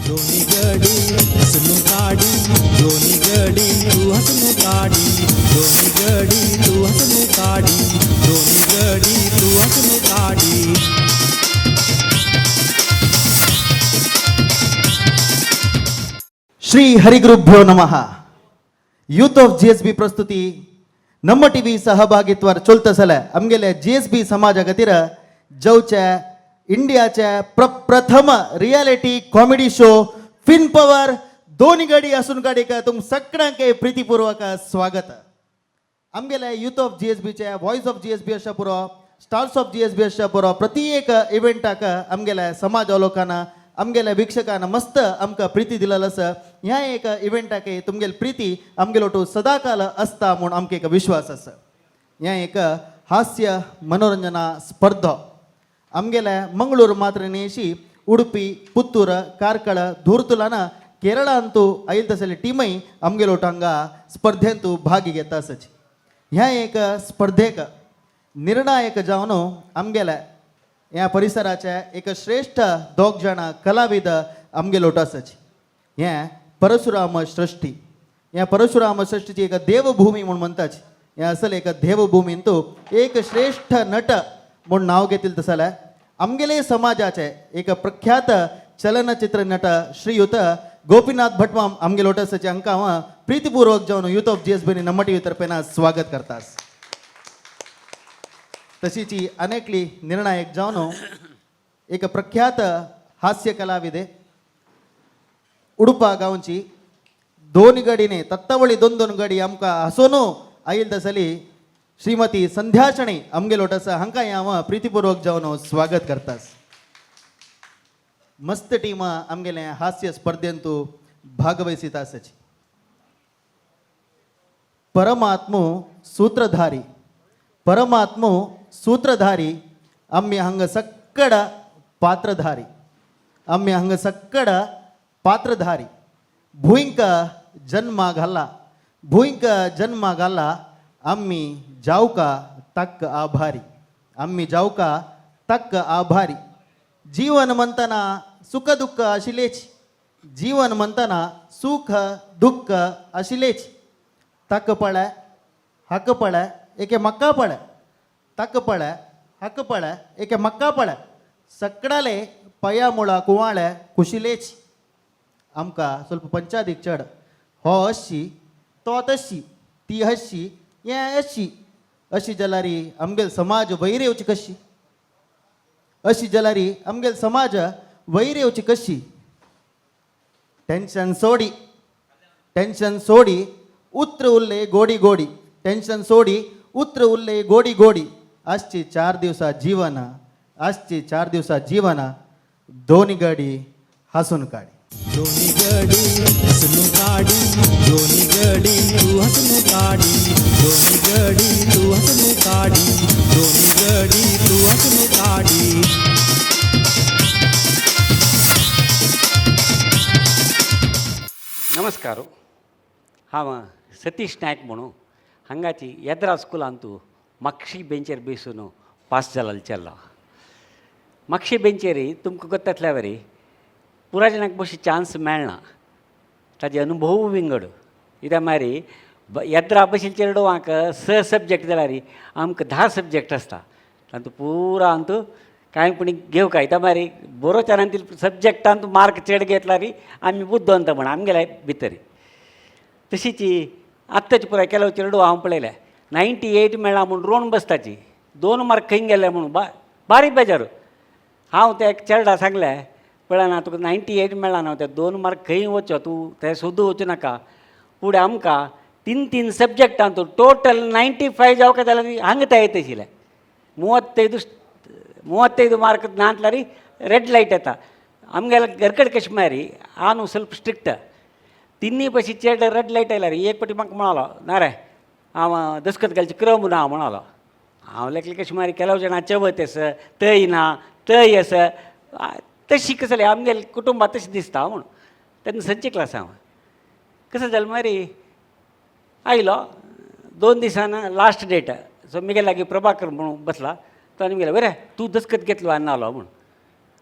दोन्ही गडी हसनु काढी दोन्ही गडी तू हसनु काढी दोन्ही गडी तू हसनु काढी दोन्ही गडी तू हसनु काढी. ಶ್ರೀ ಹರಿಗುರುಭ್ಯೋ ನಮಃ. ಯೂತ್ ಆಫ್ GSB ಪ್ರಸ್ತುತಿ ನಮ್ಮ ಟಿವಿ सहभागित्वार चोलतसले आमगेले GSB समाजा खातीर जवचे इंडियाचे प्रथम रियालिटी कॉमेडी शो फिन पॉवर दोन्ही गडी हसून काडीक तुम सगळ्यांक प्रीतीपूर्वक स्वागत. आमगेले यूथ ऑफ GSB चे वॉइस ऑफ GSB अशा पुरो स्टार्स ऑफ GSB अशा पुरो प्रति एक इव्हेंटाक आमगेले समाज लोकांना आमगेल्या वीक्षकांना मस्त आमकां प्रीती दिलेलो आसा. ह्या एक इव्हेंटाक तुमगेल प्रीती आमगेलो सदा काल आसता म्हूण आमकां एक विश्वास आसा. ह्या एक हास्य मनोरंजना स्पर्धा आमगेल्या मंगळूर मात्र न्ही उडुपी पुत्तूर कार्कळ धूर्तुलान केरळ अंतू आयिल्ले तसले टीमय आमगेलो हांगा स्पर्धेंत भाग घेता आसाची. ह्या एक स्पर्धेक निर्णायक जावन आमगेल्या ह्या परिसराचे एक श्रेष्ठ दोग जाण कलाविद आमगेलो आसाची. हे परशुराम सृष्टी. ह्या परशुराम सृष्टीची एक देवभूमी म्हूण म्हणटाची. हे असल एक देवभूमींत एक श्रेष्ठ नट म्हूण नांव घेतिल्लें जाल्यार आमगेले समाजाचे एक प्रख्यात चलनचित्र नट श्रीयुत गोपीनाथ भटमाम आमगेलो आसाचे. हांकां हांव प्रीतीपूर्वक जावन youth of GSB Namma TV तर्फे स्वागत करता. तशीच अनेकली निर्णायक जावन एक प्रख्यात हास्य कलाविदे उडुपा गांवची दोन गडीने तत्तावळी दोन दोन गडी आमकां हसोन आयिल्ले तसली श्रीमती संध्याशणी आमगेलो आसा. हांकां हांव प्रीतीपूर्वक जावन स्वागत करता. मस्त टीम आमगेले हास्य स्पर्धेंत भागवहिसीत आसाची. परमात्मो सूत्रधारी परमात्मो सूत्रधारी आम्ही हंग सक्कड पात्रधारी आम्ही हंग सक्कड पात्रधारी भुईंक जन्मा घाला भुईंक जन्मा घाला आम्ही जाऊका तक्क आभारी आम्ही जाऊका तक्क आभारी. जीवन म्हणताना सुख दुःख आशिलेच जीवन म्हणताना सुख दुःख आशिलेच तक पळय हक पळय एके मक्का पळय तक पळय हक पळय एके मक्का पळय सक्कडाले पया मुळा कुवाळे कुशिलेच. आमकां ಸ್ವಲ್ಪ पंचादीक चड हो अशी तो तशी ती हशी हें अशी अशी जाल्यारी आमगेल समाज वयर येवची कशी अशी जाल्यारी आमगेल समाज वयर येवची कशी. टेन्शन सोडी उत्र उरले गोडी गोडी टेन्शन सोडी उत्र उरले गोडी गोडी. आजची 4 दिवसा जीवन आजची 4 दिवसा जीवन दोन्ही गडी हसून काढी दोन्ही गडी हसनु काढी दोन्ही गडी तू हसनु काढी दोन्ही गडी तू हसनु काढी दोन्ही गडी तू हसनु काढी. नमस्कार. हांव सतीश नायक म्हणून हांगाची येद्रा स्कुलांतू म्हाक्षी बेंचेर बेसून पास जाल्लो चल्ला. म्हाक्षी बेंचेर तुमकां गोत्तातल्या वरी पुराय जाणांक बशी चान्स मेळना. ताजे अनुभव विंगड कित्याक मारी येद्रा बशीन चेडवांक 6 सब्जेक्ट जाल्यार आमकां 10 सब्जेक्ट आसता. तातूंत पुरांत कांय कोणी घेवं काय त्या मारी बरो तरांतील सब्जेक्टांत मार्क चड घेतल्यार आमी बुद्धवंत म्हण आमगेल्या भितर. तशीच आत्ताची पुराय केलो चेडू हांव पळयल्या 98 मेळ्ळा म्हूण रोवन बसताची 2 मार्क खंय गेले म्हणून बारीक बेजार. हांव त्या चेडा सांगलें पळयना तुका 98 मेळ्ळा न्हू ते 2 मार्क खंय वचो तूं ते सोदूं वचूं नाका. फुडें आमकां 3 सब्जेक्टांत टोटल 95 जावं जाल्यार हांगा ते येता आशिल्ले 35 मार्क नातल्यार रेड लायट येता. आमगेल्या घरकड कशें मारी हांव न्हू ಸ್ವಲ್ಪ स्ट्रिक्ट. 3 पशी चेड रेड लायट आयल्यार एक पाटी म्हाका म्हणालो ना रे हांव दसकत घालचें क्रम ना म्हणालो. हांव लेकलें कशें मारी केलो जाणां चवथ आसा तय ना तय आसा तशी कसं जालें आमगेल कुटुंबात तशें दिसता म्हूण. तेन्ना संचे क्लास हांव कसं जालें मारी आयलो 2 दिसान लास्ट डेट सो म्हगे लागीं प्रभाकर म्हणून बसला तो आनी म्हगेलो बरें तूं दसकत घेतलो आनी आलो म्हूण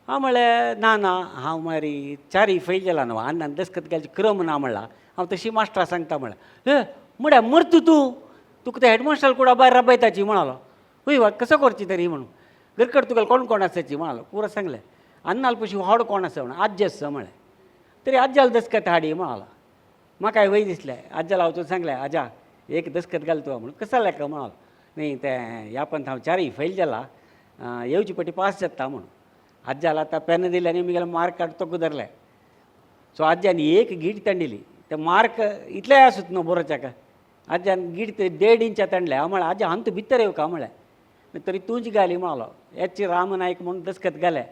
ಆಮೇಲೆ ನಾನು हांव मारी चारी फैल गेला न्हू आनी दसखत घालची क्रम ना म्हणला हांव तशी मास्टरा सांगता म्हणला हे म्हड्या मरत तुका त्या हेडमास्टर कुडा भायर राबयताची म्हणालो हय वा कसं करची तरी म्हणून घरकड तुका कोण आसाची म्हणालो पुरो सांगलें अन्नाल पशी व्हड कोण आसा म्हणून आज्जी आसा म्हळें तरी आज्जाल दसखत हाडी म्हणालो म्हाकाय वय दिसलें आज्जाला हांव तुका सांगलें आजा एक दसखत घाल तुका म्हणून कसा लेका म्हणालो न्ही तें ह्या पंत हांव चारी फैल जाला येवची पटी पास जाता म्हणून आज्जाला आतां पेन दिले आनी मुगेले मार्क काड तो कुदरले सो आज्यान एक गीट तंडिली ते मार्क इतले आसूत न्हू बरोवच्याक आज्यान गीट ते 1.5 इंचा तंडले हांव म्हळें आज्या अंत भितर येवं का म्हळें तरी तुजी घाली म्हणालो एच रामनायक म्हणून दसखत घाले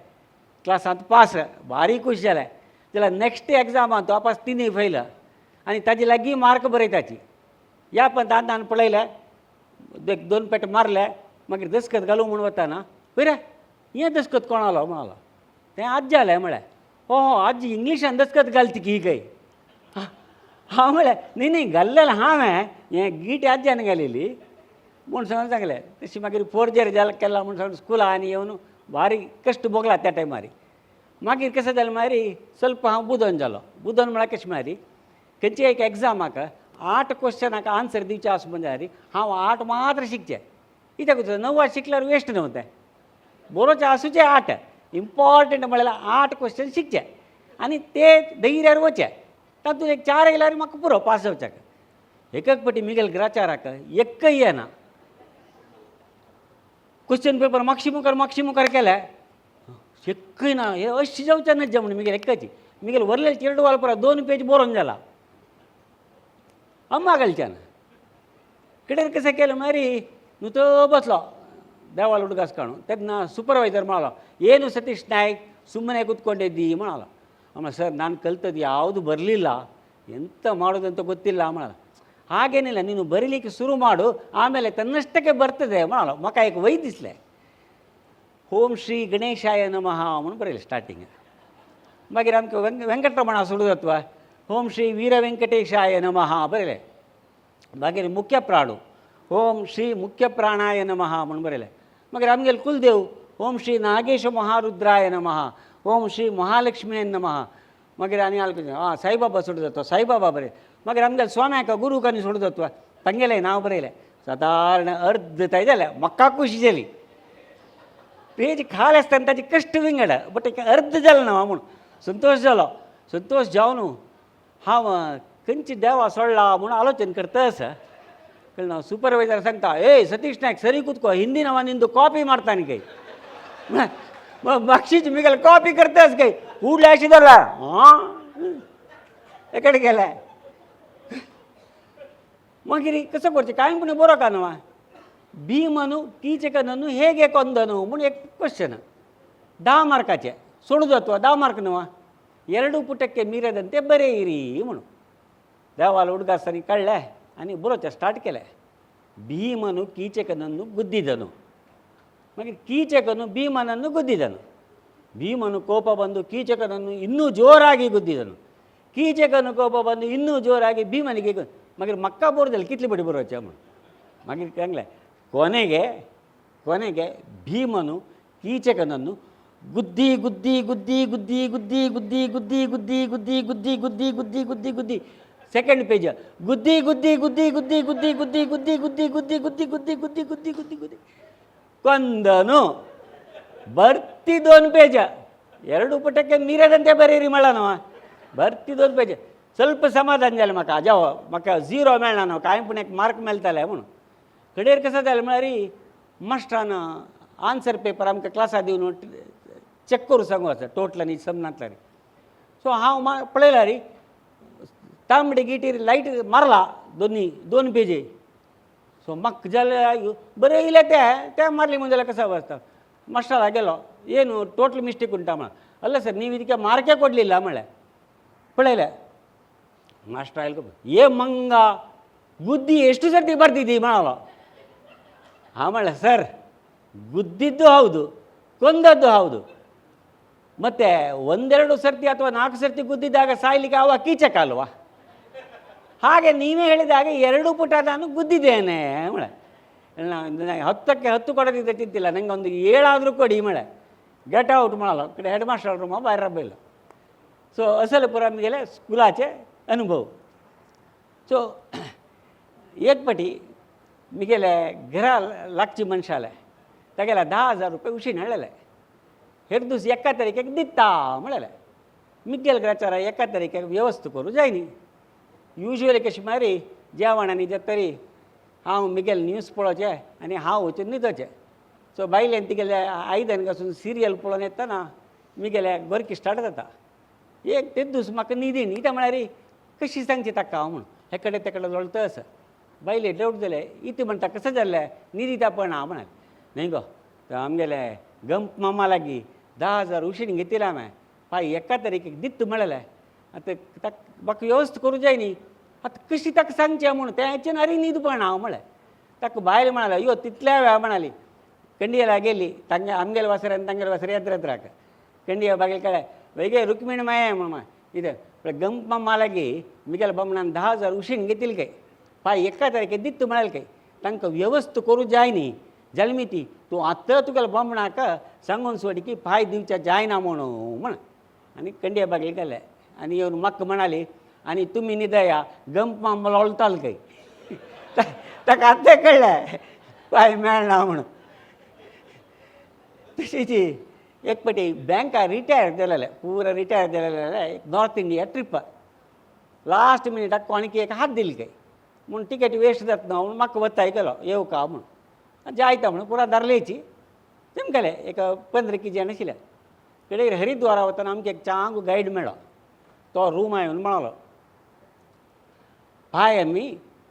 क्लासांत पास भारी खूश जाले जाल्यार नॅक्स्ट एग्जामांत तो पास 3 फैल आनी ताजे लागीं मार्क बरयताची ह्या पंतान पळयले 2 पेट मारले मागीर दसखत घालूं म्हूण वताना पळय रे हें दसखत कोणालो म्हणालो तें आज्जी जालें म्हळें ओहो आज्जी इंग्लिशान दसखत घालता की खंय हांव म्हळें न्ही घाल्लेलें हांवें हें गीट आज्यान घालिली म्हूण सांगलें तशी मागीर 4th year जालें केला म्हूण सांगून स्कुला आनी येवन भारी कश्ट भोगला त्या टायमार मागीर कशें जालें मारी ಸ್ವಲ್ಪ हांव बुदन जालो बुदन म्हळ्यार कशें मारी खंयची एक एग्जामाक 8 क्वेश्चनाक आन्सर दिवचे आसा म्हणजे हांव 8 मात्र शिकचें कित्याक 9 शिकल्यार वेस्ट न्हू तें बरोवचें आसूचें 8 इम्पॉर्टंट म्हळ्यार 8 क्वेश्चन शिकचे आनी ते धैर्यार वचे तातूंत एक 4 येयल्यार म्हाका पुरो पास जावच्याक एक पटी मिगेल ग्राचाराक एकय येना क्वेश्चन पेपर मागशी मुखार केले एकय ना हे अशें जावचें ना म्हणून मिगेल एकची मिगेल व्हरलेले चेडू वालपरा 2 पेज बरोवन जाला अम्मा घालच्यान कितें कशें केलें मारी न्हू तो बसलो ದೇವಾಲ ಹುಡುಗಾಸ್ಕೊಂಡು ತೆಗ್ನ ಸೂಪರ್ವೈಸರ್ ಮಾಡಲ್ಲ ಏನು ಸತೀಶ್ ನಾಯ್ಕ್ ಸುಮ್ಮನೆ ಕೂತ್ಕೊಂಡಿದ್ದಿ ಮಾಡಲ್ಲ ಆಮೇಲೆ ಸರ್ ನಾನು ಕಲ್ತದ್ದು ಯಾವುದು ಬರಲಿಲ್ಲ ಎಂತ ಮಾಡೋದಂತ ಗೊತ್ತಿಲ್ಲ ಮಾಡಲ್ಲ ಹಾಗೇನಿಲ್ಲ ನೀನು ಬರೀಲಿಕ್ಕೆ ಶುರು ಮಾಡು ಆಮೇಲೆ ತನ್ನಷ್ಟಕ್ಕೆ ಬರ್ತದೆ ಮಾಡಲ್ಲ ಮಕಾಯಕ್ಕೆ ವೈದಿಸ್ಲೆ ಓಂ ಶ್ರೀ ಗಣೇಶಾಯ ನಮಃ म्हणून ಬರೀಲಿ ಸ್ಟಾರ್ಟಿಂಗ್ मागीर आमकां वेंकटरमण सोडूदत्व ओम श्री वीर वेंकटेशाय नमः बरयलें मागीर मुख्य प्राणू ओम श्री मुख्य प्राणाय नमः म्हणून बरयलें मागीर आमगेले कुलदेव ओम श्री नागेश महारुद्राय नमः ओम श्री महालक्ष्मी नमः मागीर आनी साईबाबा सोडूदत्व साईबाबा बरय मागीर आमगेले स्वाम्याक गुरुकानी सोडूदत्व तांगेलें नांव बरयलें सादारण अर्ध ताय जालें म्हाका खुशी जाली पेज खाल आसतना ताजे कश्ट विंगड बट अर्ध जालें ना म्हणून संतोष जालो संतोष जावन हांव खंयची देवा सोडला म्हणून आलोचन करतास कळ्ळें हांव सुपरवायझर सांगता ए सतीश नायक सरी कुतको हिंदी नांवान निंदू कॉपी मारता न्ही खंय मागशीच मिगेल कॉपी करतास खंय उडले अशें जाला एकडे गेले मागीर कसं करचें कांय पुणे बरो का न्हू ಭೀಮನು ಕೀಚಕನನ್ನು ಹೇಗೆ ಕೊಂದನು म्हणून एक ಕ್ವಶನ್ 10 ಮಾರ್ಕಾचे सोडूदत्व 10 ಮಾರ್ಕ್ ನ್ನುವ 2 ಪುಟಕ್ಕೆ ಮೀರದಂತೆ ಬರೆಯಿರಿ म्हणून ದೇವಾಲ ಹುಡುಗ ಸರಿ ಕಳ್ಳೆ आणि ಬರೋಚ ಸ್ಟಾರ್ಟ್ केले ಭೀಮನು ಕೀಚಕನನ್ನು ಗುದ್ದಿದನು ಮಾಗೀರ್ ಕೀಚಕನು ಭೀಮನನ್ನು ಗುದ್ದಿದನು ಭೀಮನು ಕೋಪ ಬಂದು ಕೀಚಕನನ್ನು ಇನ್ನೂ ಜೋರಾಗಿ ಗುದ್ದಿದನು ಕೀಚಕನು ಕೋಪ ಬಂದು ಇನ್ನೂ ಜೋರಾಗಿ ಭೀಮನಿಗೆ ಮಾಗೀರ್ ಮಕ್ಕ ಬೋರ್ದಲ್ಲಿ ಕಿತ್ಲಿ ಬಡಿ ಬರೋಚ ಮಾಗೀರ್ ಕಂಗ್ಲೆ ಕೊನೆಗೆ ಭೀಮನು ಕೀಚಕನನ್ನು ಗುದ್ದಿ ಗುದ್ದಿ ಗುದ್ದಿ ಗುದ್ದಿ ಗುದ್ದಿ ಗುದ್ದಿ ಗುದ್ದಿ ಗುದ್ದಿ ಗುದ್ದಿ ಗುದ್ದಿ ಗುದ್ದಿ ಗುದ್ದಿ ಗುದ್ದಿ ಗುದ್ದಿ ಸೆಕೆಂಡ್ ಪೇಜ್ ಗುದ್ದಿ ಗುದ್ದಿ ಗುದ್ದಿ ಗುದ್ದಿ ಗುದ್ದಿ ಗುದ್ದಿ ಗುದ್ದಿ ಗುದ್ದಿ ಗುದ್ದಿ ಗುದ್ದಿ ಗುದ್ದಿ ಗುದ್ದಿ ಗುದ್ದಿ ಗುದ್ದಿ ಗುದ್ದಿ ಕೊಂದನು ಬರ್ತಿ 2 ಪೇಜ 2 ಪುಟಕ್ಕೆ ಮೀರದಂತೆ ಬರೀರಿ ಮಳ್ಳನವ ಬರ್ತಿ 2 ಪೇಜ ಸ್ವಲ್ಪ समाधान जालें म्हाका जाव म्हाका 0 मेळना न्हू कांय पूण एक मार्क मेळटले म्हणून कडेर कसं जालें म्हळ्यार मास्टरान आन्सर पेपर आमकां क्लासा दिवन चॅक करूं सांगू आसा टोटल आनी समनांतल्यान सो हांव पळयला रे तांबडी गिटीर लायट मारला दोन पेजी सो म्हाका जालें बरें येयलें तें मारली म्हणून जाल्यार कसं आसता मास्टरा गेलो ಏನು ಟೋಟಲ್ ಮಿಸ್ಟೇಕ್ ಉಂಟಾ ಮಾಡ ಅಲ್ಲ ಸರ್ ನೀವು ಇದಕ್ಕೆ ಮಾರ್ಕೇ ಕೊಡಲಿಲ್ಲ ಮಳೆ ಪಳೆಯಲ್ಲ ಮಾಸ್ಟರ್ ಹೇಳ್ಕೊ ಏ ಮಂಗ ಗುದ್ದಿ ಎಷ್ಟು ಸರ್ತಿ ಬರ್ತಿದ್ದಿ ಮಾಡಲ್ಲ ಆಮೇಲೆ ಸರ್ ಗುದ್ದಿದ್ದು ಹೌದು ಕೊಂದದ್ದು ಹೌದು ಮತ್ತು 1-2 ಸರ್ತಿ ಅಥವಾ 4 ಸರ್ತಿ ಗುದ್ದಿದ್ದಾಗ ಸಾಯ್ಲಿಕ್ಕೆ ಅವ ಕೀಚಕ ಅಲ್ವಾ ಹಾಗೆ ನೀವೇ ಹೇಳಿದಾಗ 2 ಪುಟ ನಾನು ಗುದ್ದಿದ್ದೇನೆ ಮಳೆ 10ಕ್ಕೆ 10 ಕೊಡೋದಿದ್ದ ತಿಂತಿಲ್ಲ ನನಗೆ ಒಂದು 7 ಆದರೂ ಕೊಡಿ ಮಳೆ गेट आउट म्हणालो इकडे हेडमास्टर रूमा भायर राबयलो. सो असले पुरो आमगेले स्कुलाचे अनुभव. सो एक पाटी म्हगेले घरा लागची मनशां आले तागेले 10,000 रुपया उशीन हाडलेले. हेर दीस 1 तारीखेक दिता म्हळेले. मुगेले ग्राचारा 1 तारीखेक वेवस्था करूं जाय न्ही. युजली कशी मारी जेवण आनी जें तरी हांव मुगेले न्यूज पळोवचें आनी हांव वचून न्हिदोचें. सो बायलेन तिगेले आयदन घासून सिरियल पळोवन येतना मुगेले गोरकी स्टार्ट जाता. एक ते दीस म्हाका न्हिदीन कित्याक म्हळ्यार कशी सांगची ताका हांव म्हूण हे कडेन ते कडेन लोळत आसा. बायले डावट जाले इतू म्हणटा कसं जाल्लें न्हिदिता पण हांव म्हणाले न्हय गो आमगेले गंप मामा लागीं 10,000 उशीण घेतिला हांवें फाय 1 तारीखेक दिता म्हळेलें. आतां ताका म्हाका वेवस्था करूं जाय न्ही. आतां कशी ताका सांगचें म्हूण तें हाचें आरी न्हीद पण हांव म्हळें. ताका बायल म्हणाले यो तितल्या वेळा म्हणाली. कंडियला गेली तांगे आमगेले वासर आनी तांगेले वासर येद्राक. कंडिया बागेल कळ्ळें वैगे रुक्मिणी माये म्हणून कितें गंप मामा लागीं मुगेल्या बामणान 10,000 उशीण घेतिली काय फाय 1 तारखेक दिता म्हळेलें काय तांकां वेवस्था करूं जाय न्ही. जल्मी ती तूं आतां तुगेल्या बामणाक सांगून सोड की फाय दिवचें जायना म्हणून म्हण. आनी कंडिया बागेल गेले आनी येवन म्हाका म्हणाली आनी तुमी न्हिदया गंप मामा लोळतालो खंय. ताका आतां कळ्ळें फाय मेळना म्हणून. तशीच एक पाटी बँका रिटायर जालेले पुरो रिटायर जालेले एक नॉर्थ इंडिया ट्रीप. लास्ट मिनिटाक कोणीक एक हात दिली काय म्हूण टिकेट वेस्ट जाता म्हूण म्हाका वताय केलो येवं का म्हूण. जायता म्हणून पुरा दारलेची तेमगेले एक 15 जाण आशिल्ले. कडेन हरिद्वारा वतना आमकां एक चांगलो गायड मेळ्ळो. तो रूम येवन म्हणालो फाय आमी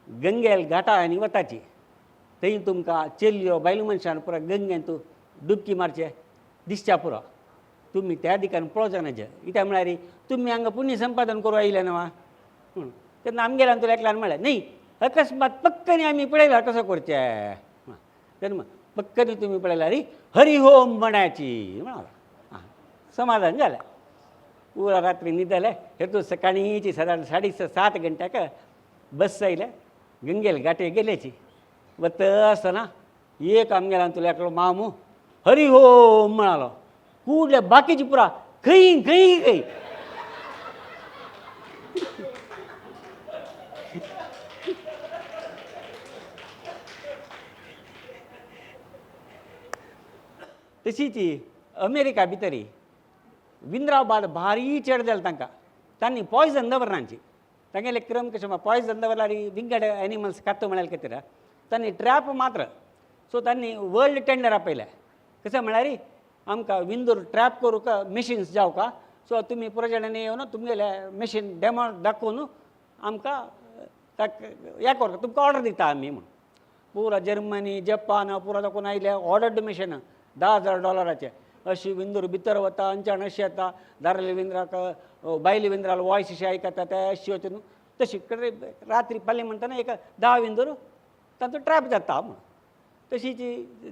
गंगेल घाटांनी वताची थंय तुमकां चेल्यो बायल मनशान पुरो गंगेन तूं डुबकी मारचें दिसच्या पुरो तुमी त्या दिकान पळोवचें नाजे कित्याक म्हळ्यार तुमी हांगा पुण्य संपादन करूं आयले न्हय म्हणून. तेन्ना आमगेल्यान तुला एकल्यान म्हळें न्ही अकस्मात पक्कनी आमी पळयल्यार कसो करचें. तेन्ना पक्कनी तुमी पळयल्यार हरी होम म्हणाची म्हणालो. समाधान जालें. पुरो रात्री न्हिदले. हेतू सकाळीची सादारण 7:30 घंट्याक बस आयले गंगेल घाटे गेल्याची. वत आसतना एक आमगेल्यान तुला एकलो मामू हरी होम म्हणालो. कुडले बाकीची पुरा खंय खंय खंय. तशीच अमेरिका भितरी विंद्राबाद भारी चेड जालें तांकां. तांणी पॉयझन दवरनांची तांगेले क्रम कशें पॉयझन दवरल्यार विंगड एनिमल्स खातो म्हळ्यार खातीर तांणी ट्रॅप मात्र. सो तांणी वर्ल्ड टेंडर आपयलें. कशें म्हळ्यार आमकां विंदूर ट्रॅप करूंक मॅशिन्स जावं का. सो तुमी पुरो जाणांनी येवन तुमगेले मॅशीन डेमो दाखोवन आमकां हें कर तुमकां ऑर्डर दिता आमी म्हूण. पुरो जर्मनी जपान पुरो दाखोवन आयले ऑर्डर्ड मॅशीन $10,000 अशी विंदूर भितर वता अंचान अशी येता दारले विंद्राक बायले विंद्राल वॉयस अशी आयकता ते अशी वचून तशी रात्री पाली म्हणटना एक 10 विंदूर तांचो ट्रॅप जाता म्हूण. तशीच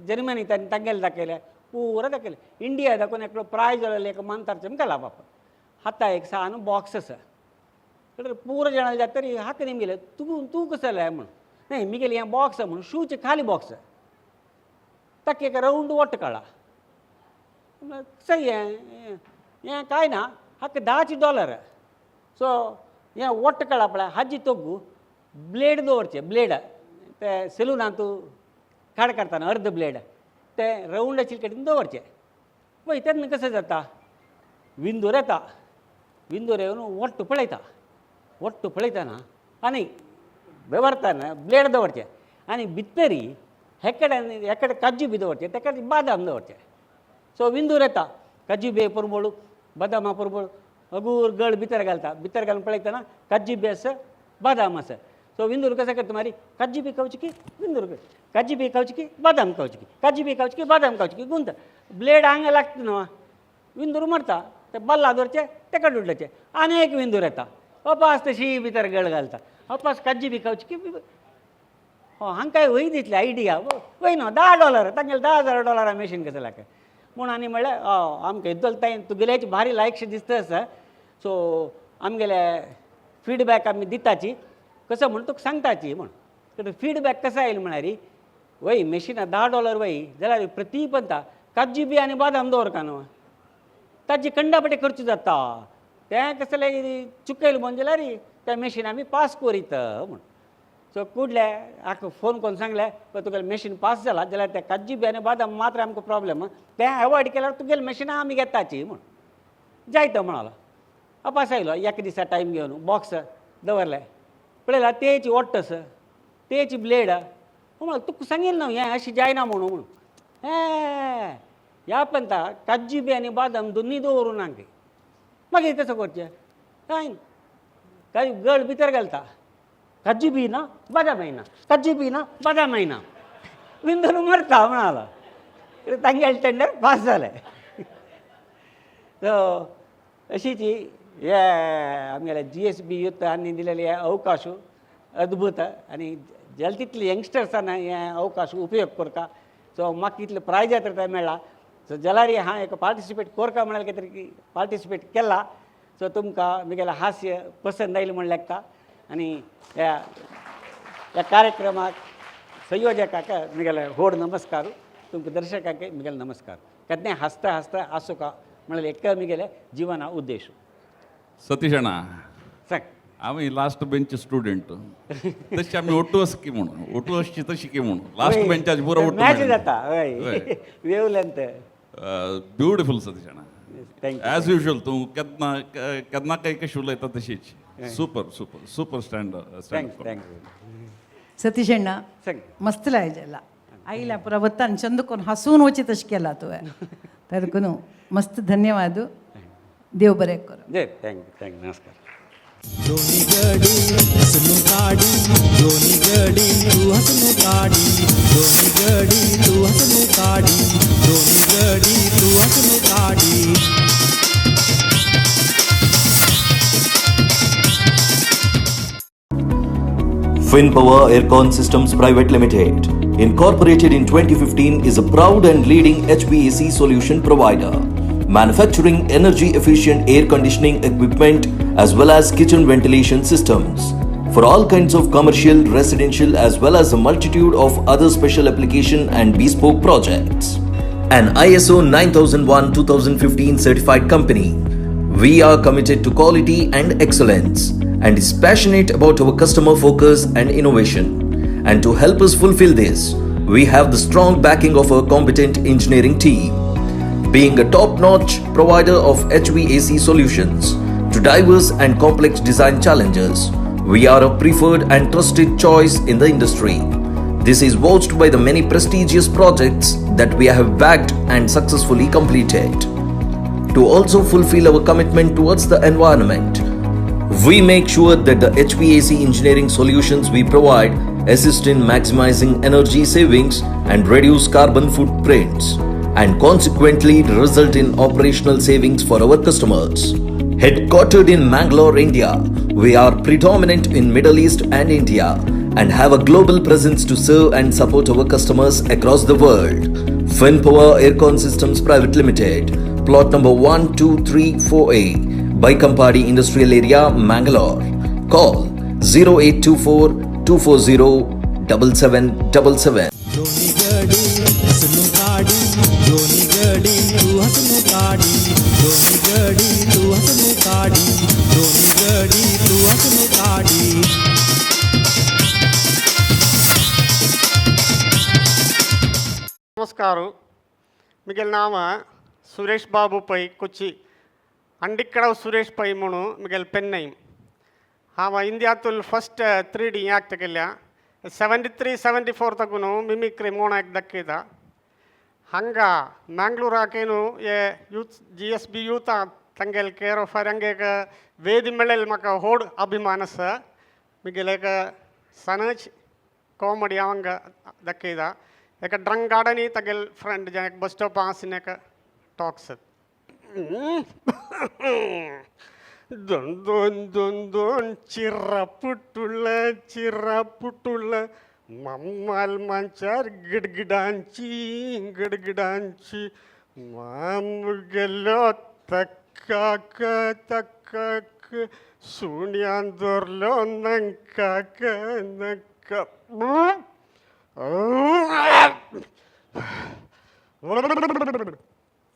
जर्मनी तांगेले दाखयले पुरो दाखयले. इंडिया दाखोवन एकलो प्रायज जालेलो एक मानतारचें केला बापा. हाता एक सान बॉक्स आसा पुरो जाणां जाता तरी हाक न्ही गेले तूं कसो जालें म्हूण. न्हय मुगेलें हें बॉक्स म्हूण शूचे खाली बॉक्स ताका एक रावंड वोट काडला. सही हें कांय ना हाका $10. सो हें वोट काडला पळय हाजी तोगू ब्लेड दवरचें. ब्लेड ते सलूनान तूं काड काडटाना अर्द ब्लेड ते रावंड आशिल्ले कडेन दवरचें. पळय तेन्ना कशें जाता विंदूर येता. विंदूर येवन वोट्ट पळयता. वोट्ट पळयतना आनी व्हरतना ब्लेड दवरचें आनी भितरी हे कडेन काजू बी दवरचें ते कडेन बादाम दवरचें. सो विंदूर येता काजू बी पुरबोळू बदामा पुरबोळू अगूर गळ भितर घालता. भितर घालून पळयतना काजू बी आसा बादाम आसा. सो विंदूर कशें करता मारी काजू बी खावची की विंदूर काजू बी खावची की बादाम खावची की काजू बी खावची की बादाम खावची की गुंत ब्लेड हांगा लागता न्हय विंदूर मारता ते बल्ला दवरचें तेका उडोवचें. आनी एक विंदूर येता अपास तशी भितर गळ घालता अपास काजू बी खावची की हांगा काय वय दितले आयडिया वय न्हय $10 तांगेले $10,000 मॅशीन कसं लागता म्हूण आनी म्हणल्यार आमकां येतलो तुगेल्याची भारी लायकशें दिसता आसा. सो आमगेले फिडबॅक आमी दिताची कसो म्हूण तुका सांगताची म्हूण. फिडबॅक कसो आयलो म्हळ्यार वय मॅशिनां $10 वय जाल्यार प्रती पंता काजू बी आनी बादाम दवर का न्हय ताजी कंडापटे खर्च जाता तें कसलें चुकयल म्हणून जाल्यार तें मॅशीन आमी पास करीत म्हण सो कुडले हाका फोन करून सांगले तुगेलें मॅशीन पास जाला जाल्यार तें 5 GB आनी बादाम मात्र आमकां प्रॉब्लेम तें अवॉयड केल्यार तुगेलें मॅशीन आमी घेताची म्हण जायतो म्हणालो पास आयलो एक दिसा टायम घेवन बॉक्स दवरलें पळयला तेची ओट्टस तेची ब्लेड म्हण तुका सांगिल्लें न्हू हें अशें जायना म्हणून हे ह्या पंता 5 GB आनी बादाम दोनी दवरूं नाका मागीर कशें करचें कांय काय गळ भितर घालता 5 GB ना बादाम येना 5 GB ना बादाम येना विंदून मरता म्हणालो तांगेले टेंडर पास जालें सो अशीच हे आमगेले GSB युथांनी दिलेले हे अवकाश अद्भुत आनी जेल तितले यंगस्टर्सांना हे अवकाश उपयोग करता सो म्हाका इतले प्रायज तर मेळ्ळा सो जाल्यार हांव एक पार्टिसिपेट करता म्हणाल कितें तरी पार्टिसिपेट केला सो तुमकां म्हगेलें हास्य पसंद आयलें म्हण लागता आनी ह्या कार्यक्रमाक संयोजकाक म्हगेले व्हड नमस्कार तुमकां दर्शकांक म्हगेले नमस्कार केन्नाय हसता हसता आसूं का म्हळ्यार एक म्हगेले जिवना उद्देश सतीश अण्णा सांग आम्ही लास्ट बेंच स्टुडंट तशी आम्ही ओटूअसकी म्हणून ओटूअसची तशी की म्हणून लास्ट बेंचाची पुरा ओटू मॅच जाता हय wavelength beautiful Satish anna thank you as usual तू केन्ना केन्ना काही कशी उलयता तशीच super super super thanks stand thank you Satish anna सांग मस्त लायजेला आईला पुरा वत्तान चंदकून हसून वची तशें केला तुवें तदकून मस्त धन्यवाद देव बरें करो जय थँक्यू नमस्कार दोन्ही गडी हसनु काढी दोन्ही गडी तू हसनु काढी दोन्ही गडी तू हसनु काढी दोन्ही गडी तू हसनु काढी FinPower Aircon Systems Private Limited, incorporated in 2015, is a proud and leading HVAC solution provider, manufacturing energy-efficient air conditioning equipment as well as kitchen ventilation systems for all kinds of commercial, residential as well as a multitude of other special application and bespoke projects. An ISO 9001-2015 certified company, we are committed to quality and excellence and is passionate about our customer focus and innovation. And to help us fulfill this, we have the strong backing of our competent engineering team. Being a top-notch provider of HVAC solutions to diverse and complex design challenges, we are a preferred and trusted choice in the industry. This is vouched by the many prestigious projects that we have backed and successfully completed. To also fulfill our commitment towards the environment, we make sure that the HVAC engineering solutions we provide assist in maximizing energy savings and reduce carbon footprints, and consequently result in operational savings for our customers. Headquartered in Mangalore, India, we are predominant in Middle East and India and have a global presence to serve and support our customers across the world. FinPower Aircon Systems Private Limited, plot number 1234A, Baikampadi Industrial Area, Mangalore. Call 0824 240 7777. दोन्ही गडी हसनु काढी दोन्ही गडी तू हसनु काढी दोन्ही गडी तू हसनु काढी दोन्ही गडी तू हसनु काढी నమస్కారం మిగిలిన నామ సురేష్ బాబు పై కొచ్చి అండిక్కడव सुरेश पै म्हणून मिगेल पेन्नाईम हांव इंडियांतूल फस्ट 3D एक्ट केल्या 73-74 तकून मिमिक्री म्हणून एक दाखयता हांगा मँगलोराकेनू हे यूथ GSB यूथ तांगेल केअर ऑफर हांगा एक वेदी मेळ्ळेल म्हाका व्हड अभिमान आसा मिगेल एक सनज कॉमेडी हांगा दाखयता एक ड्रंक गार्डनी तागेल फ्रेंड जे एक बस स्टॉप आसन एक टॉक्स दोन दोन दोन दोन चिर्रापुटुள்ள मम्माल मांचार गिडगिडांची गिडगिडांची मामू गेलो तक्काक तक्काक सुण्यान धरलो नंकाक नंका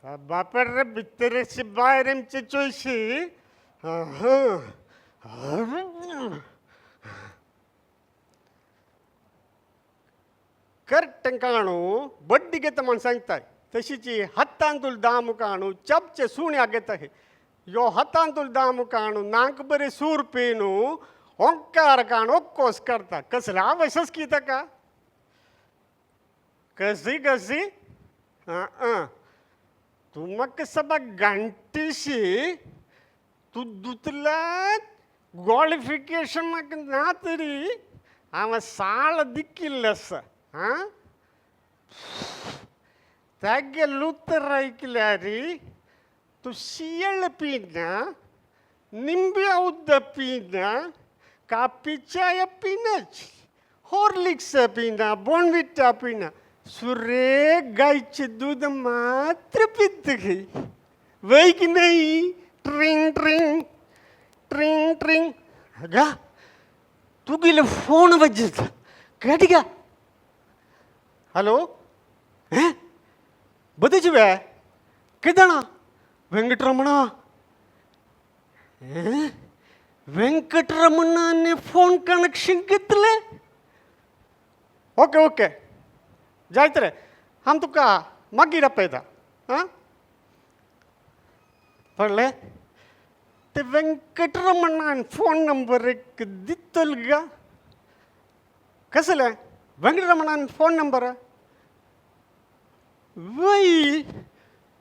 बापर भितरशी बाहेरचे चोयशी ಕರೆಕ್ಟ್ ಕಾಣು ಬಡ್ಡಿಗೆ ತಮ್ಮ सांगताय तशीची हत्तांतूल दाम काणू चपचे सुणे आगेत यो हत्तांतूल दाम काणू नाक बरे सूर पेनू ओंकार काणू ओक्कोस करता कसला आवश्यक किता का कशी कशी तू मग सभा घंटीशी तू दुतला क्वालिफिकेशन मग ना तरी आम साळ दिक्किल्लस हां त्यागे लुत्तर ऐकल्यारी तू शियळ पिना निंबे उद्द पिना कापीचाय पिनच हॉर्लिक्स पिना बोनविटा पिना सुरे गायचे दूध मात्र पित घे वै की नाही ट्रिंग ट्रिंग ट्रिंग ट्रिंग अगा तू गेले फोन वज्जत कट गया हॅलो हे बदच वे किदणा वेंकटरमणा वेंकटरमणाने फोन कनेक्शन घेतले ओके ओके जायत रे हम तुका मागीर आपयता हां पडले ते वेंकटरमणान फोन नंबर एक दितल गा कसले वेंकटरमणान फोन नंबर वै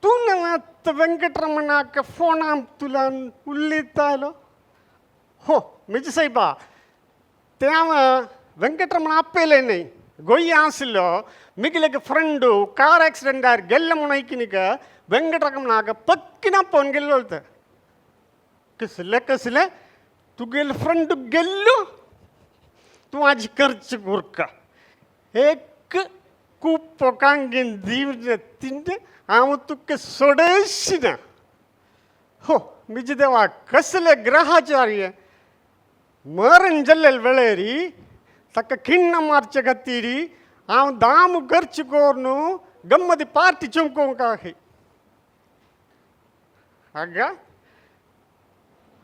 तू नवात वेंकटरमणाक फोन तुला उल्लेतालो हो म्हणजे साहेबा तेव्हा वेंकटरमण आपले नाही गोय्या आसलो मिगिलेक फ्रेंडू कार ॲक्सिडेंट आर गेल्ले म्हणून ऐकिनीक वेंकटरमणाक पक्किना फोन गेल्लो होतं कसले कसले तू गेल फ्रेंड गेल्लो तू माझी खर्च गुरका एक खूप पोकांगीन दीव तिंड हांव तुका सोडशिना हो मिजी देवा कसले ग्रहाचार्य मरण जल्लेल वेळेरी ताका खिण्ण मारचे खातीरी हांव दाम खर्च कोरनू गम्मदी पार्टी चुमकोवंक आहे हागा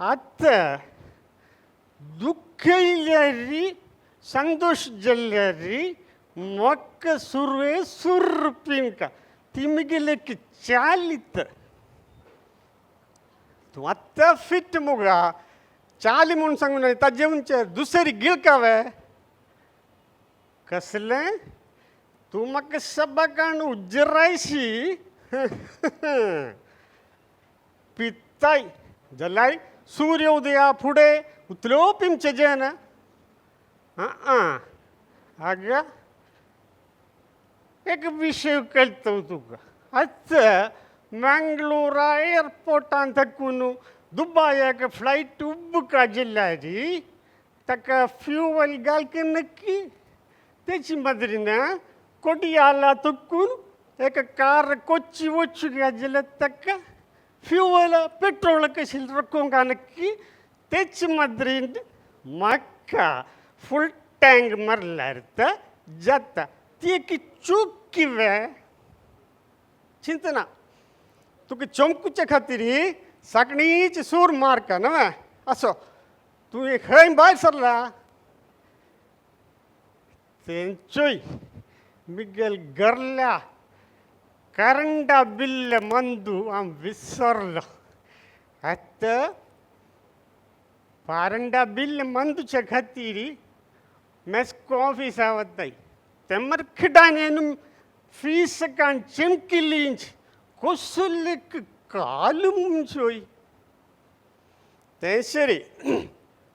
आतां दुःख येयल्यारी संतोष जल्ल्यारी मोक्क सुरवे सुर पिंका ती मिगिले की चालित तू आत्ता फिट मुगा चाली म्हणून सांगून ताजे उंचे दुसरी गिळकावे कसले तू म्हाका सबाकान उज्जरायशी पित्ताय जाल्यार सूर्य उदया फुडें उतलो पिमचे जेन हागा एक विषय कळतो तुका आतां मंगळूरा एअरपोर्टान थकून दुबयाक फ्लायट बुक जिल्ल्यारी ताका फ्युअल घालक नक्की तेची मदरीना कोडियाला थकून एक कार कोच्ची वच्ची जाल्यार ताका फ्युअल पेट्रोल कशी रखोवंक नक्की तेची मदरीन म्हाका फुल टँक मारल्यार जाता ती एक चूक किवे चिंतना तुका चमकुचे खातीर साकणीची सूर मारका न्हय असो तू एक खंय भायर सरला तेंच्योय मिगेल गरल्या करंडा बिल्ल मंदू हांव विसरलो आतां पारंडा बिल्ल मंदूच्या खातीर मेस्को ऑफिसा वताय ते मर खिडाण्यान फीस काण चिमकिलींच कोसुल्लेक काल मुंचोय ते सरी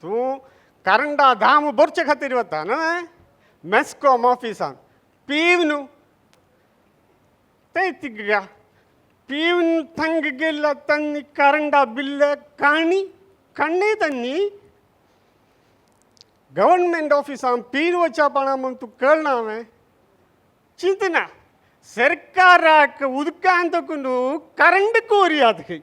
तूं करंडा धाम भरचे खातीर वता न्हय मेस्कॉम ऑफिसान पीव न्हू ते तिगा पीवन थंग गेला तन्नी करंडा बिल्ल काणी कण्णे तन्नी गवर्नमेंट ऑफिसान पीन वचपाना म्हणून तू कळना हांवें चिंतना सरकाराक उदकान तकून करंट कोरयात खंय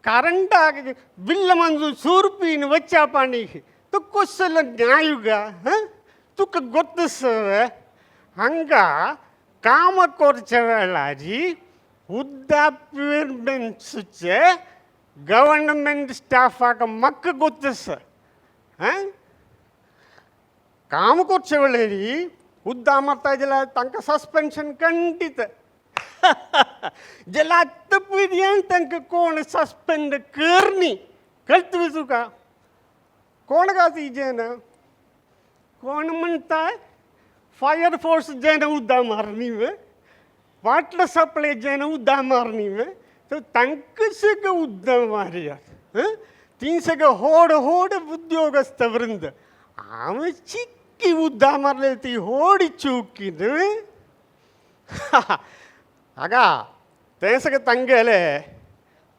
करंटाक बिल्ल मंजूर सूरपीन वच्चा पाणी तो कसलो न्याय गा तुका ಗೊತ್ತು हांगा काम करच्या वेळारी वृद्धाप्यचे गव्हर्नमेंट स्टाफाक मक्क गोत्तस काम करचे वेळेरी उद्दा मारता जला तांकां सस्पेन्शन खंडित जला आत्तापर्यंत तांकां कोण सस्पेंड करनी कळतली तुका कोण गाती जेन कोण म्हणटाय फायर फोर्स जेन उद्दा मारनी वे वाटलं सप्लाय जेन उद्दा मारनी वे तर तांकां सगळं उद्दा मारयात ती सगळं होड होड उद्योगस्त वृंद हांवें चिक्की उद्दा मारले ती होड चुकी न्हय आगा तें सगळें तांगेले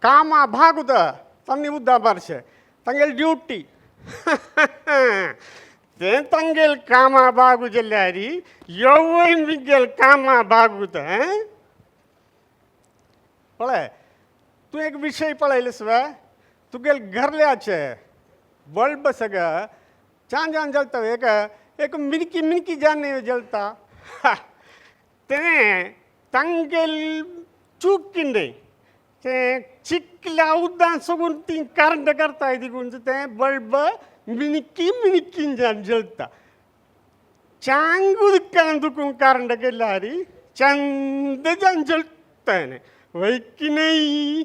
कामा भाग तांणी उद्दा मारशे तांगेली ड्युटी तें तांगेल कामा भाग जाल्यार येवय मिगेल कामा भाग पळय तूं एक विशय पळयलेस वे तुगेल घरल्याचे बल्ब सगळं छान छान जलता एक एक मिनकी मिनकी जाने जलता तें तांगेल चूक किंडे तें चिकल्या उद्दां सोगून ती करंट करताय देखून तें बल्ब मिनकी मिनकीन जान जलता चांग उदकान दुखून करंट केल्यार चंद जान जलता न्ही वय की नाही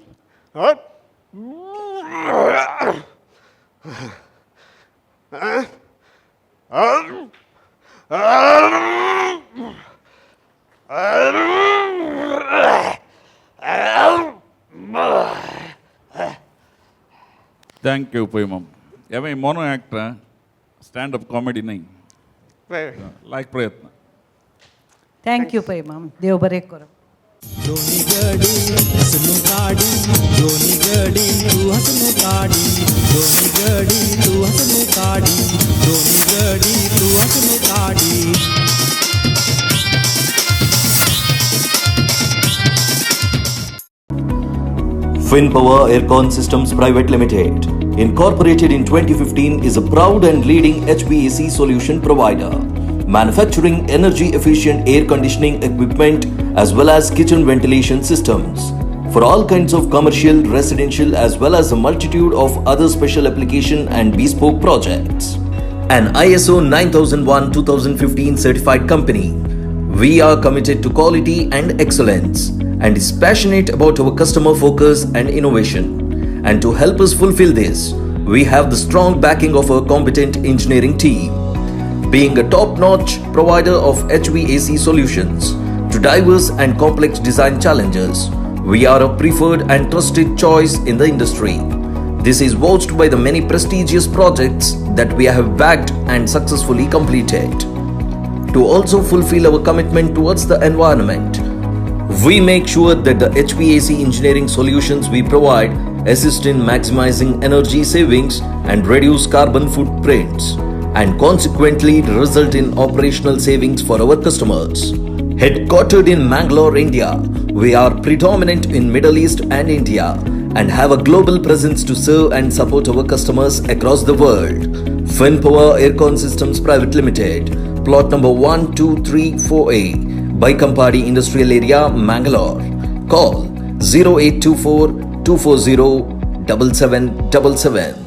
थँक यू पै मम एवं mono actor stand up comedy नाही लायक प्रयत्न थँक्यू पै मॅम देव बरें करो दोन्ही गडी हसनू काढी दोन्ही गडी तू हसनू काढी दोन्ही गडी तू हसनू काढी दोन्ही गडी तू हसनू काढी FinPower Aircon Systems Private Limited, incorporated in 2015, is a proud and leading HVAC solution provider, manufacturing energy efficient air conditioning equipment as well as kitchen ventilation systems for all kinds of commercial, residential as well as a multitude of other special application and bespoke projects. An ISO 9001-2015 certified company, we are committed to quality and excellence and is passionate about our customer focus and innovation. And to help us fulfill this, we have the strong backing of our competent engineering team. Being a top-notch provider of HVAC solutions to diverse and complex design challenges, we are a preferred and trusted choice in the industry. This is vouched by the many prestigious projects that we have backed and successfully completed. To also fulfill our commitment towards the environment, we make sure that the HVAC engineering solutions we provide assist in maximizing energy savings and reduce carbon footprints, and consequently result in operational savings for our customers. Headquartered in Mangalore, India, we are predominant in Middle East and India and have a global presence to serve and support our customers across the world. FinPower Aircon Systems Private Limited, plot number 1234A, Baikampadi Industrial Area, Mangalore. Call 0824 240 7777.